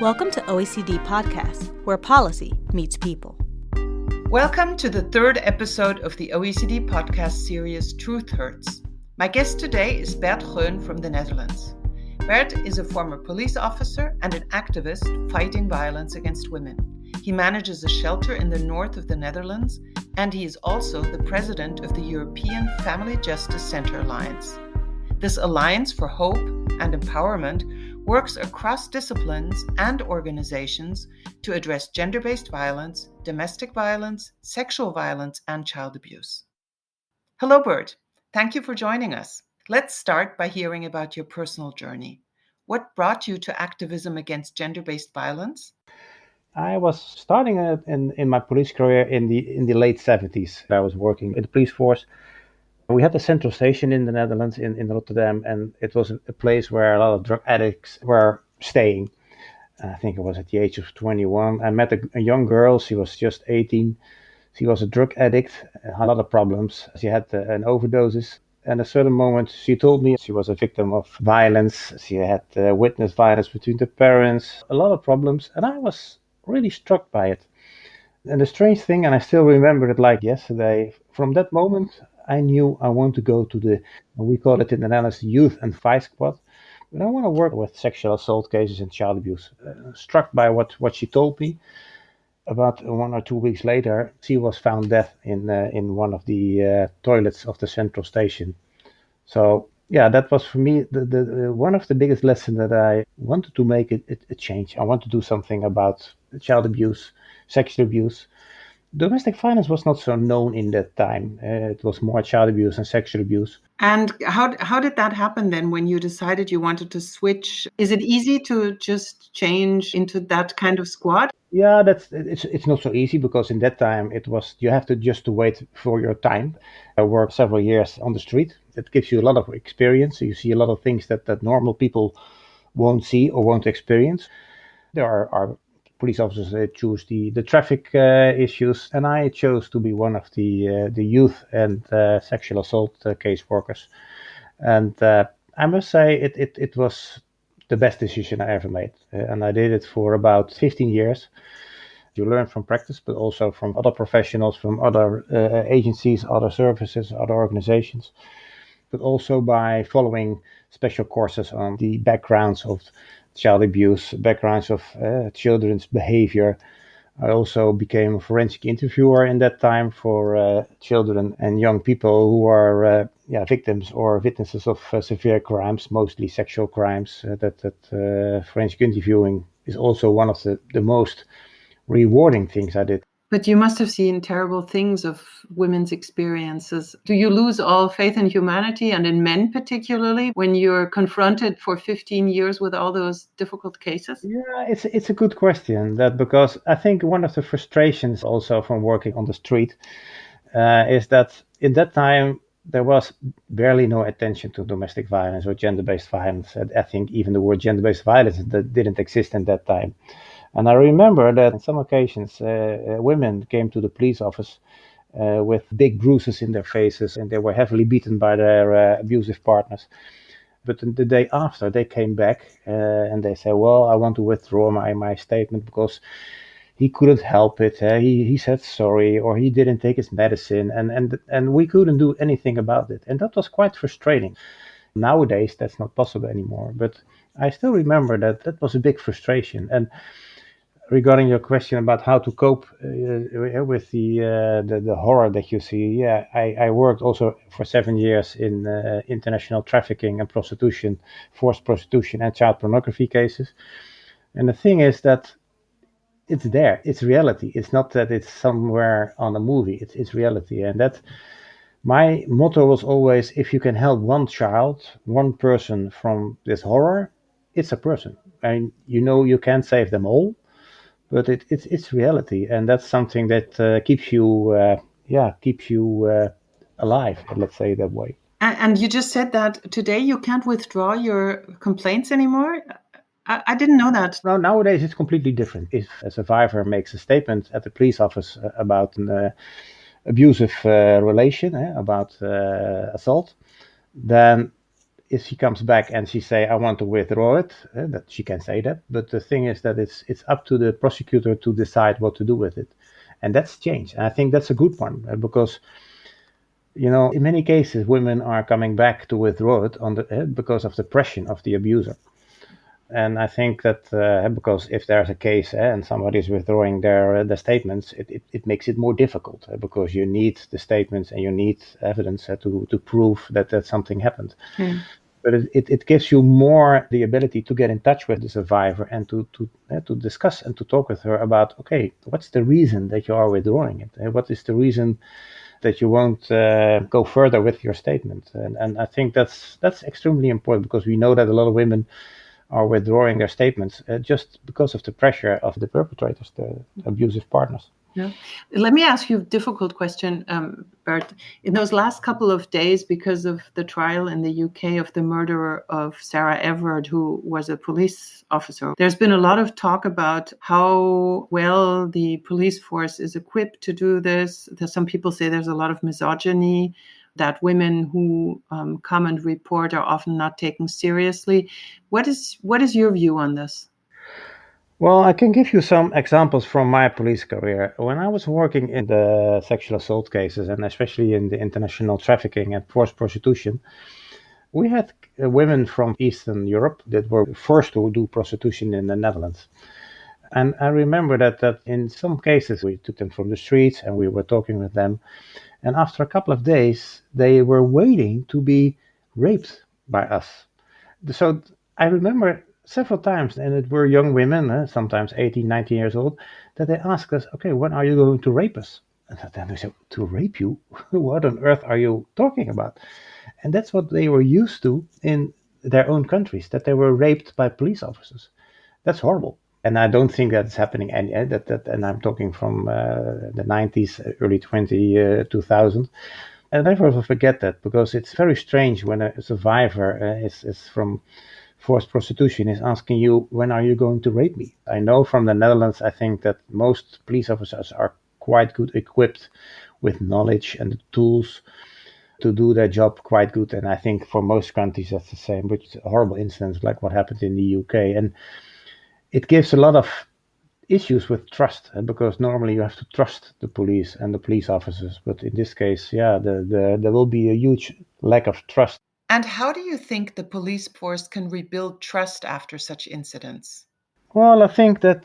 Welcome to OECD Podcast, where policy meets people. Welcome to the third episode of the OECD Podcast series Truth Hurts. My guest today is Bert Groen from the Netherlands. Bert is a former police officer and an activist fighting violence against women. He manages a shelter in the north of the Netherlands, and he is also the president of the European Family Justice Center Alliance. This Alliance for Hope and Empowerment works across disciplines and organizations to address gender-based violence, domestic violence, sexual violence, and child abuse. Hello, Bert. Thank you for joining us. Let's start by hearing about your personal journey. What brought you to activism against gender-based violence? I was starting in my police career in the late 70s. I was working in the police force. We had a central station in the Netherlands, in Rotterdam, and it was a place where a lot of drug addicts were staying. I think it was at the age of 21. I met a young girl. She was just 18. She was a drug addict, had a lot of problems. She had an overdoses. And at a certain moment, she told me she was a victim of violence. She had witnessed violence between the parents, a lot of problems. And I was really struck by it. And the strange thing, and I still remember it like yesterday, from that moment, I knew I want to go to we call it in the Netherlands, Youth and Fight Squad. But I want to work with sexual assault cases and child abuse. Struck by what she told me. About 1 or 2 weeks later, she was found dead in one of the toilets of the central station. So yeah, that was for me the one of the biggest lessons that I wanted to make a change. I want to do something about child abuse, sexual abuse. Domestic violence was not so known in that time. It was more child abuse and sexual abuse. And how did that happen then when you decided you wanted to switch? Is it easy to just change into that kind of squad? Yeah, it's not so easy because in that time you have to wait for your time. I worked several years on the street. It gives you a lot of experience. You see a lot of things that normal people won't see or won't experience. There are police officers that choose the traffic issues, and I chose to be one of the youth and sexual assault case workers. And I must say it was the best decision I ever made. And I did it for about 15 years. You learn from practice, but also from other professionals, from other agencies, other services, other organizations, but also by following special courses on the backgrounds of child abuse, backgrounds of children's behavior. I also became a forensic interviewer in that time for children and young people who are victims or witnesses of severe crimes, mostly sexual crimes. That forensic interviewing is also one of the most rewarding things I did. But you must have seen terrible things of women's experiences. Do you lose all faith in humanity and in men particularly when you're confronted for 15 years with all those difficult cases? Yeah, it's a good question, because I think one of the frustrations also from working on the street is that in that time there was barely no attention to domestic violence or gender-based violence. I think even the word gender-based violence that didn't exist in that time. And I remember that on some occasions, women came to the police office with big bruises in their faces, and they were heavily beaten by their abusive partners. But the day after, they came back and they said, well, I want to withdraw my statement because he couldn't help it. He said sorry, or he didn't take his medicine, and we couldn't do anything about it. And that was quite frustrating. Nowadays, that's not possible anymore. But I still remember that was a big frustration. And regarding your question about how to cope with the horror that you see, I worked also for 7 years in international trafficking and prostitution, forced prostitution and child pornography cases. And the thing is that it's there, it's reality. It's not that it's somewhere on a movie, it's reality. And that my motto was always, if you can help one child, one person from this horror, it's a person. And you can't save them all. But it's reality, and that's something that keeps you alive. Let's say it that way. And you just said that today you can't withdraw your complaints anymore. I didn't know that. No, nowadays it's completely different. If a survivor makes a statement at the police office about an abusive relation, about assault, then if she comes back and she say, I want to withdraw it, that she can say that. But the thing is that it's up to the prosecutor to decide what to do with it. And that's changed. And I think that's a good one because, in many cases, women are coming back to withdraw it because of the pressure of the abuser. And I think that because if there's a case and somebody is withdrawing their statements, it makes it more difficult because you need the statements and you need evidence to prove that something happened. But it gives you more the ability to get in touch with the survivor and to discuss and to talk with her about, okay, what's the reason that you are withdrawing it? What is the reason that you won't go further with your statement? And I think that's extremely important because we know that a lot of women are withdrawing their statements just because of the pressure of the perpetrators, the abusive partners. Yeah. Let me ask you a difficult question, Bert. In those last couple of days, because of the trial in the UK of the murderer of Sarah Everard, who was a police officer, there's been a lot of talk about how well the police force is equipped to do this. Some people say there's a lot of misogyny, that women who come and report are often not taken seriously. What is your view on this? Well, I can give you some examples from my police career. When I was working in the sexual assault cases, and especially in the international trafficking and forced prostitution, we had women from Eastern Europe that were forced to do prostitution in the Netherlands. And I remember that in some cases we took them from the streets and we were talking with them. And after a couple of days, they were waiting to be raped by us. So I remember several times, and it were young women, sometimes 18, 19 years old, that they asked us, okay, when are you going to rape us? And then we said, to rape you? What on earth are you talking about? And that's what they were used to in their own countries, that they were raped by police officers. That's horrible. And I don't think that's happening. And I'm talking from the 90s, early 2000. And I never forget that because it's very strange when a survivor is from forced prostitution is asking you, when are you going to rape me? I know from the Netherlands, I think that most police officers are quite good equipped with knowledge and the tools to do their job quite good. And I think for most countries that's the same, which is a horrible incidents like what happened in the UK. And it gives a lot of issues with trust because normally you have to trust the police and the police officers. But in this case, there will be a huge lack of trust. And how do you think the police force can rebuild trust after such incidents? Well, I think that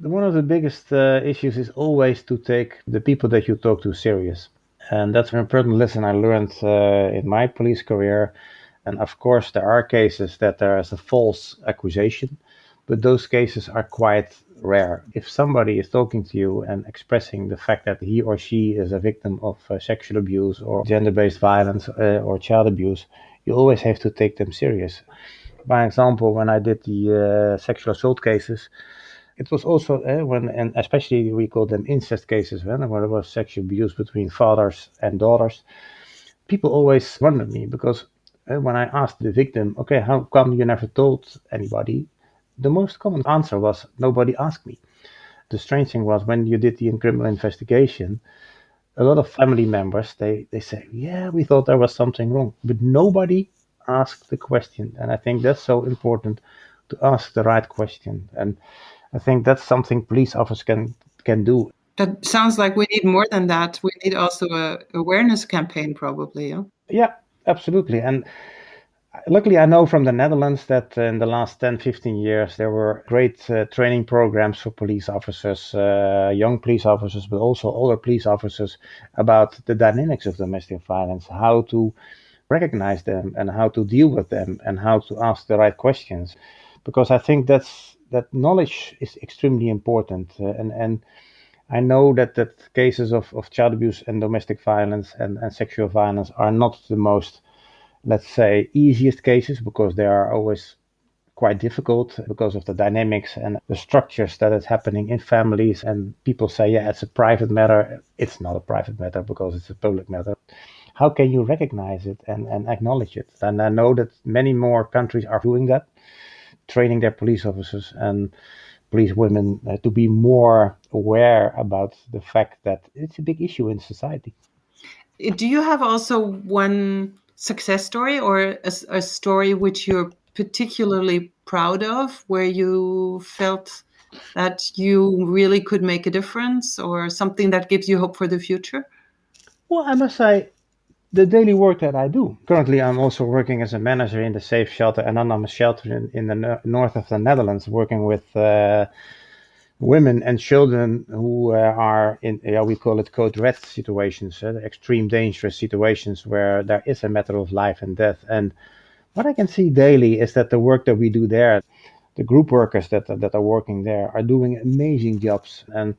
one of the biggest issues is always to take the people that you talk to serious. And that's an important lesson I learned in my police career. And of course, there are cases that there is a false accusation, but those cases are quite rare. If somebody is talking to you and expressing the fact that he or she is a victim of sexual abuse or gender-based violence or child abuse, you always have to take them serious. By example, when I did the sexual assault cases, it was also and especially we call them incest cases, when there was sexual abuse between fathers and daughters. People always wondered me because when I asked the victim, okay, how come you never told anybody? The most common answer was, nobody asked me. The strange thing was when you did the criminal investigation, a lot of family members, they say, yeah, we thought there was something wrong, but nobody asked the question. And I think that's so important to ask the right question. And I think that's something police officers can do. That sounds like we need more than that. We need also a awareness campaign, probably. Yeah, absolutely. And luckily, I know from the Netherlands that in the last 10, 15 years, there were great training programs for police officers, young police officers, but also older police officers about the dynamics of domestic violence, how to recognize them and how to deal with them and how to ask the right questions. Because I think that knowledge is extremely important. And I know that cases of child abuse and domestic violence and sexual violence are not the most, let's say, easiest cases because they are always quite difficult because of the dynamics and the structures that is happening in families. And people say, yeah, it's a private matter. It's not a private matter because it's a public matter. How can you recognize it and acknowledge it? And I know that many more countries are doing that, training their police officers and police women to be more aware about the fact that it's a big issue in society. Do you have also one success story or a story which you're particularly proud of, where you felt that you really could make a difference, or something that gives you hope for the future? Well, I must say, the daily work that I do. Currently, I'm also working as a manager in the safe shelter, anonymous shelter in the north of the Netherlands, working with women and children who are in, we call it code red situations, extreme dangerous situations where there is a matter of life and death. And what I can see daily is that the work that we do there, the group workers that are working there are doing amazing jobs. And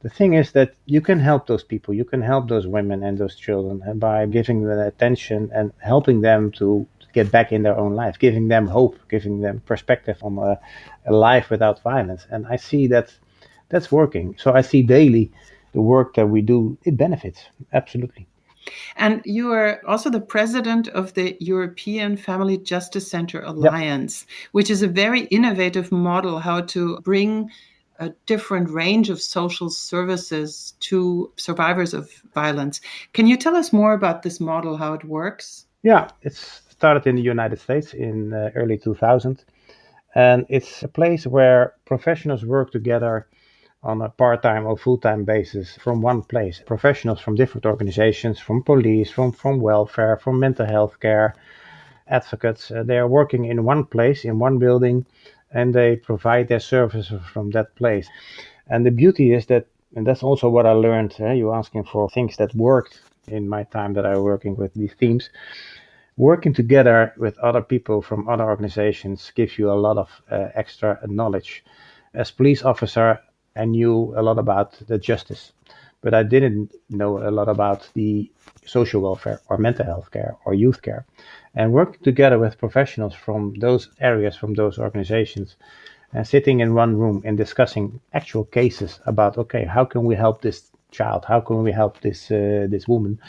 the thing is that you can help those people, you can help those women and those children by giving them attention and helping them to get back in their own life, giving them hope, giving them perspective on a life without violence. And I see that that's working. So I see daily the work that we do, it benefits, absolutely. And you are also the president of the European Family Justice Center Alliance, which is a very innovative model how to bring a different range of social services to survivors of violence. Can you tell us more about this model, how it works? Yeah, it's started in the United States in early 2000. And it's a place where professionals work together on a part-time or full-time basis from one place. Professionals from different organizations, from police, from welfare, from mental health care, advocates, they are working in one place, in one building, and they provide their services from that place. And the beauty is that, and that's also what I learned, you're asking for things that worked in my time that I was working with these teams. Working together with other people from other organizations gives you a lot of extra knowledge. As police officer, I knew a lot about the justice, but I didn't know a lot about the social welfare or mental health care or youth care. And working together with professionals from those areas, from those organizations, and sitting in one room and discussing actual cases about, okay, how can we help this child? How can we help this woman?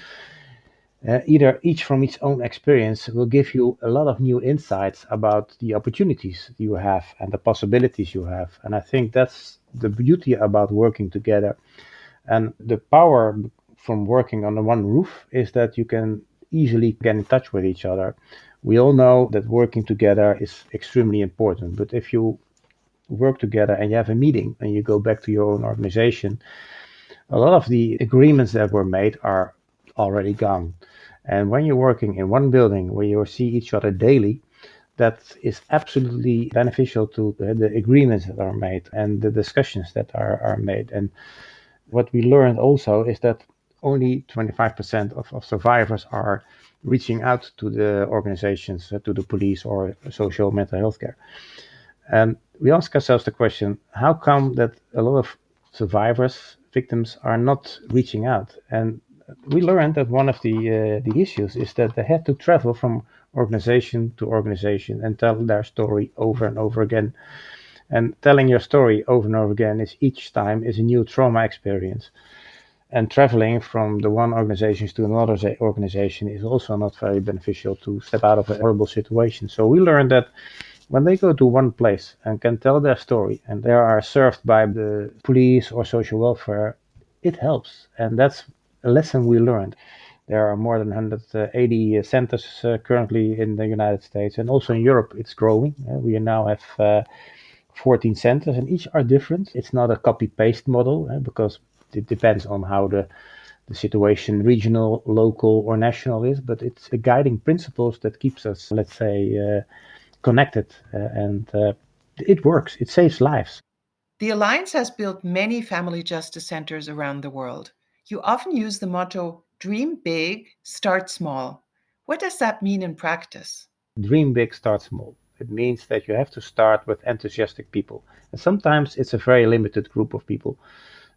Either each from its own experience will give you a lot of new insights about the opportunities you have and the possibilities you have. And I think that's the beauty about working together. And the power from working under one roof is that you can easily get in touch with each other. We all know that working together is extremely important, but if you work together and you have a meeting and you go back to your own organization, a lot of the agreements that were made are already gone. And when you're working in one building where you see each other daily, that is absolutely beneficial to the agreements that are made and the discussions that are made. And what we learned also is that only 25% of survivors are reaching out to the organizations, to the police or social mental health care. And we ask ourselves the question, how come that a lot of survivors, victims are not reaching out? And we learned that one of the issues is that they had to travel from organization to organization and tell their story over and over again. And telling your story over and over again is each time is a new trauma experience. And traveling from the one organization to another organization is also not very beneficial to step out of a horrible situation. So we learned that when they go to one place and can tell their story and they are served by the police or social welfare, it helps. And that's a lesson we learned. There are more than 180 centers currently in the United States, and also in Europe it's growing. We now have 14 centers, and each are different. It's not a copy-paste model because it depends on how the situation, regional, local, or national is, but it's the guiding principles that keeps us, let's say, connected, and it works. It saves lives. The Alliance has built many family justice centers around the world. You often use the motto, dream big, start small. What does that mean in practice? Dream big, start small. It means that you have to start with enthusiastic people. And sometimes it's a very limited group of people.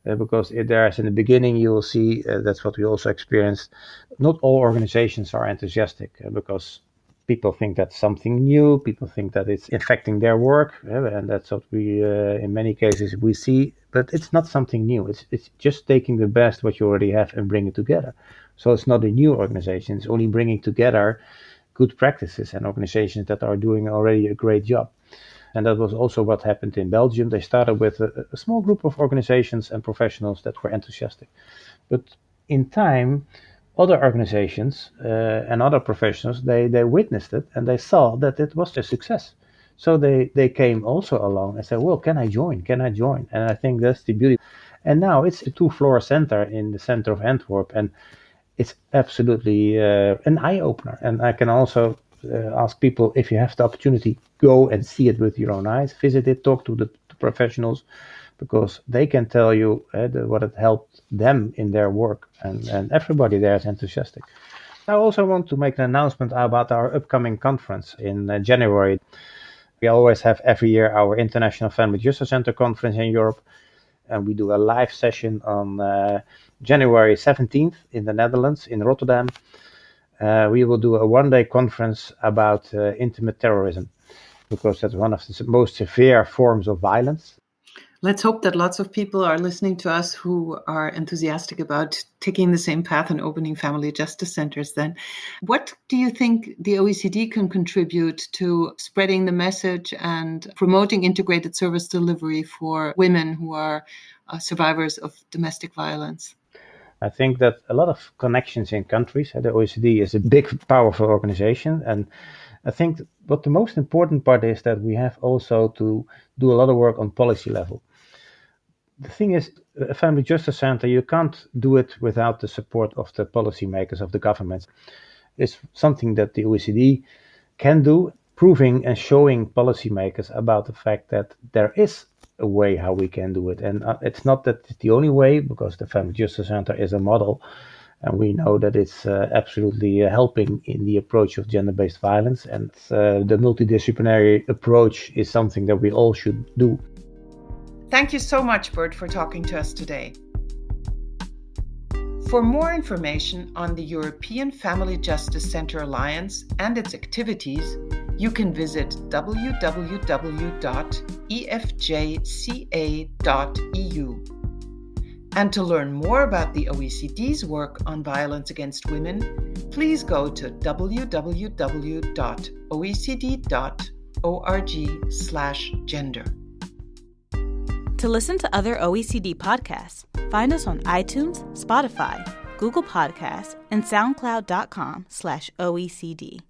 Because there's in the beginning, you will see, that's what we also experienced. Not all organizations are enthusiastic because people think that's something new. People think that it's affecting their work. And that's what we, in many cases, we see. But it's not something new. It's just taking the best what you already have and bring it together. So it's not a new organization. It's only bringing together good practices and organizations that are doing already a great job. And that was also what happened in Belgium. They started with a small group of organizations and professionals that were enthusiastic. But in time, other organizations and other professionals, they witnessed it and they saw that it was a success. So they came also along and said, well, can I join? Can I join? And I think that's the beauty. And now it's a 2-floor center in the center of Antwerp, and it's absolutely an eye-opener. And I can also ask people, if you have the opportunity, go and see it with your own eyes, visit it, talk to the professionals, because they can tell you what it helped them in their work, and everybody there is enthusiastic. I also want to make an announcement about our upcoming conference in January. We always have every year our International Family Justice Center conference in Europe, and we do a live session on January 17th in the Netherlands, in Rotterdam. We will do a one-day conference about intimate terrorism, because that's one of the most severe forms of violence. Let's hope that lots of people are listening to us who are enthusiastic about taking the same path and opening family justice centers then. What do you think the OECD can contribute to spreading the message and promoting integrated service delivery for women who are survivors of domestic violence? I think that a lot of connections in countries. The OECD is a big, powerful organization, and I think what the most important part is that we have also to do a lot of work on policy level. The thing is, a family justice center, you can't do it without the support of the policymakers, of the governments. It's something that the OECD can do, proving and showing policymakers about the fact that there is a way how we can do it. And it's not that it's the only way, because the Family Justice Center is a model, and we know that it's absolutely helping in the approach of gender-based violence. And the multidisciplinary approach is something that we all should do. Thank you so much, Bert, for talking to us today. For more information on the European Family Justice Center Alliance and its activities, you can visit www.efjca.eu. And to learn more about the OECD's work on violence against women, please go to www.oecd.org/gender. To listen to other OECD podcasts, find us on iTunes, Spotify, Google Podcasts, and SoundCloud.com/OECD.